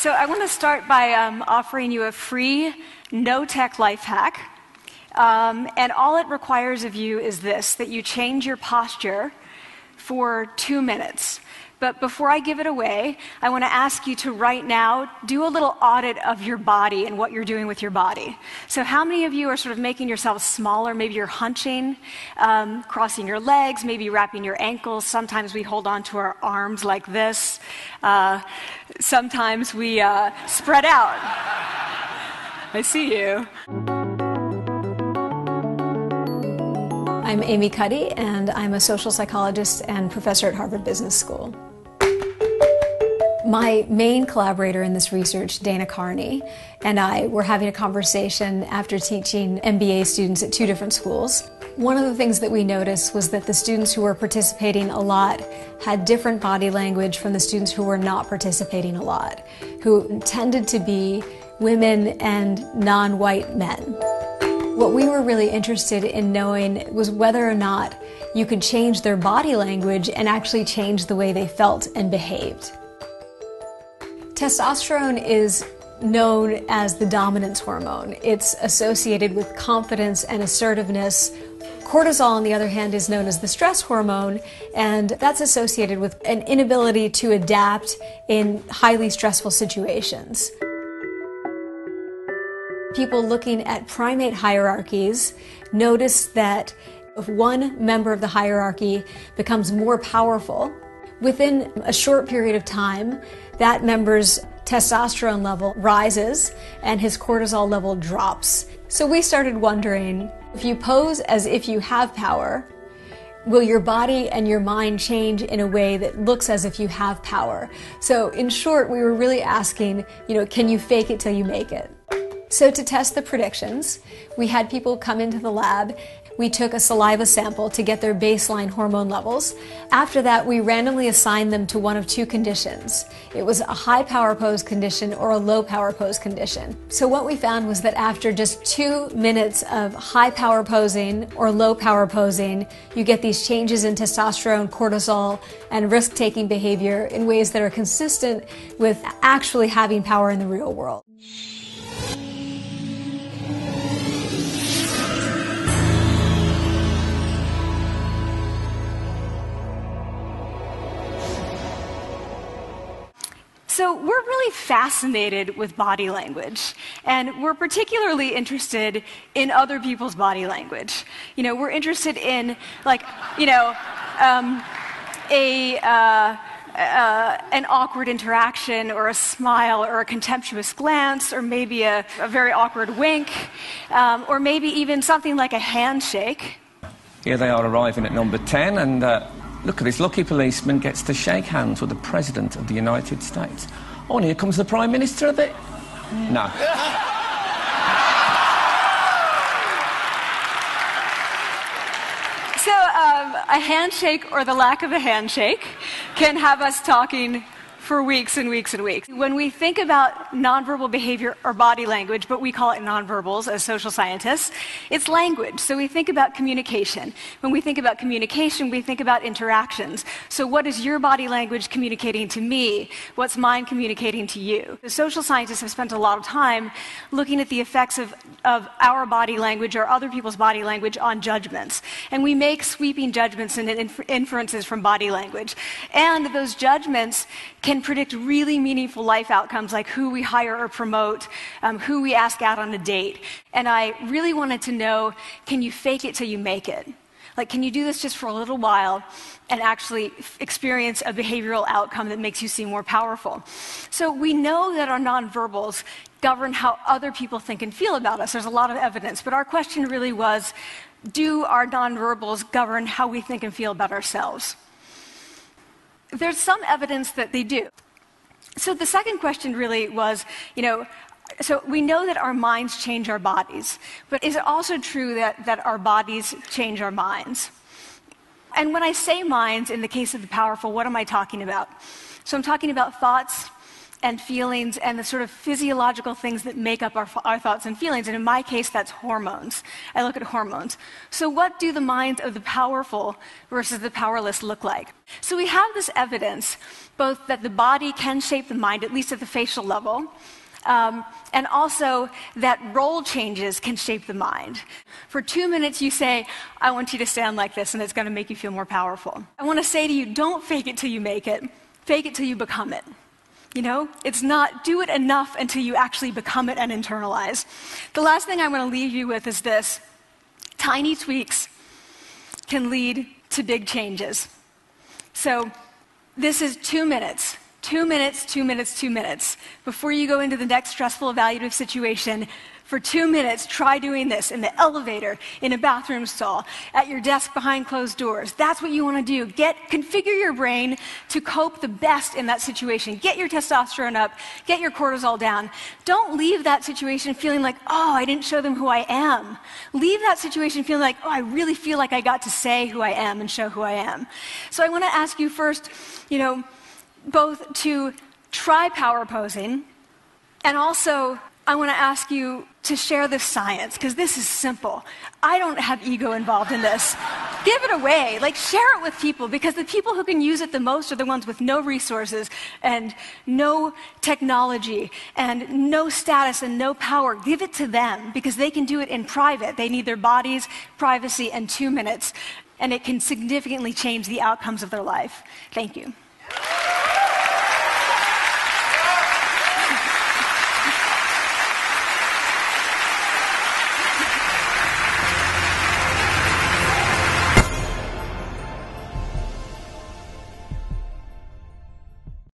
So I want to start by offering you a free, no-tech life hack. And all it requires of you is this, that you change your posture for 2 minutes. But before I give it away, I want to ask you to right now do a little audit of your body and what you're doing with your body. So how many of you are sort of making yourselves smaller? Maybe you're hunching, crossing your legs, maybe wrapping your ankles. Sometimes we hold on to our arms like this. Sometimes we spread out. I see you. I'm Amy Cuddy, and I'm a social psychologist and professor at Harvard Business School. My main collaborator in this research, Dana Carney, and I were having a conversation after teaching MBA students at 2 different schools. One of the things that we noticed was that the students who were participating a lot had different body language from the students who were not participating a lot, who tended to be women and non-white men. What we were really interested in knowing was whether or not you could change their body language and actually change the way they felt and behaved. Testosterone is known as the dominance hormone. It's associated with confidence and assertiveness. Cortisol, on the other hand, is known as the stress hormone, and that's associated with an inability to adapt in highly stressful situations. People looking at primate hierarchies notice that if one member of the hierarchy becomes more powerful, within a short period of time, that member's testosterone level rises and his cortisol level drops. So we started wondering, if you pose as if you have power, will your body and your mind change in a way that looks as if you have power? So in short, we were really asking, can you fake it till you make it? So to test the predictions, we had people come into the lab. We took a saliva sample to get their baseline hormone levels. After that, we randomly assigned them to one of 2 conditions. It was a high power pose condition or a low power pose condition. So what we found was that after just 2 minutes of high power posing or low power posing, you get these changes in testosterone, cortisol, and risk-taking behavior in ways that are consistent with actually having power in the real world. So we're really fascinated with body language, and we're particularly interested in other people's body language. We're interested in, an awkward interaction, or a smile, or a contemptuous glance, or maybe a very awkward wink, or maybe even something like a handshake. Here they are arriving at number 10, and look at this lucky policeman gets to shake hands with the President of the United States. Oh, and here comes the Prime Minister of it. No. So a handshake, or the lack of a handshake, can have us talking for weeks and weeks and weeks. When we think about nonverbal behavior or body language, but we call it nonverbals as social scientists, it's language. So we think about communication. When we think about communication, we think about interactions. So what is your body language communicating to me? What's mine communicating to you? The social scientists have spent a lot of time looking at the effects of our body language or other people's body language on judgments. And we make sweeping judgments and inferences from body language. And those judgments can predict really meaningful life outcomes, like who we hire or promote, who we ask out on a date. And I really wanted to know, can you fake it till you make it? Can you do this just for a little while and actually experience a behavioral outcome that makes you seem more powerful? So we know that our nonverbals govern how other people think and feel about us. There's a lot of evidence, but our question really was, do our nonverbals govern how we think and feel about ourselves? There's some evidence that they do. So the second question really was, so we know that our minds change our bodies, but is it also true that our bodies change our minds? And when I say minds, in the case of the powerful, what am I talking about? So I'm talking about thoughts, and feelings and the sort of physiological things that make up our thoughts and feelings. And in my case, that's hormones. I look at hormones. So what do the minds of the powerful versus the powerless look like? So we have this evidence, both that the body can shape the mind, at least at the facial level, and also that role changes can shape the mind. For 2 minutes, you say, I want you to stand like this, and it's going to make you feel more powerful. I want to say to you, don't fake it till you make it. Fake it till you become it. You know, it's not do it enough until you actually become it and internalize. The last thing I want to leave you with is this. Tiny tweaks can lead to big changes. So this is 2 minutes. 2 minutes, 2 minutes, 2 minutes. Before you go into the next stressful evaluative situation, for 2 minutes, try doing this in the elevator, in a bathroom stall, at your desk behind closed doors. That's what you want to do. Configure your brain to cope the best in that situation. Get your testosterone up, get your cortisol down. Don't leave that situation feeling like, oh, I didn't show them who I am. Leave that situation feeling like, oh, I really feel like I got to say who I am and show who I am. So I want to ask you first, both to try power posing, and also I want to ask you to share this science, because this is simple. I don't have ego involved in this. Give it away. Share it with people, because the people who can use it the most are the ones with no resources and no technology and no status and no power. Give it to them, because they can do it in private. They need their bodies, privacy, and 2 minutes, and it can significantly change the outcomes of their life. Thank you.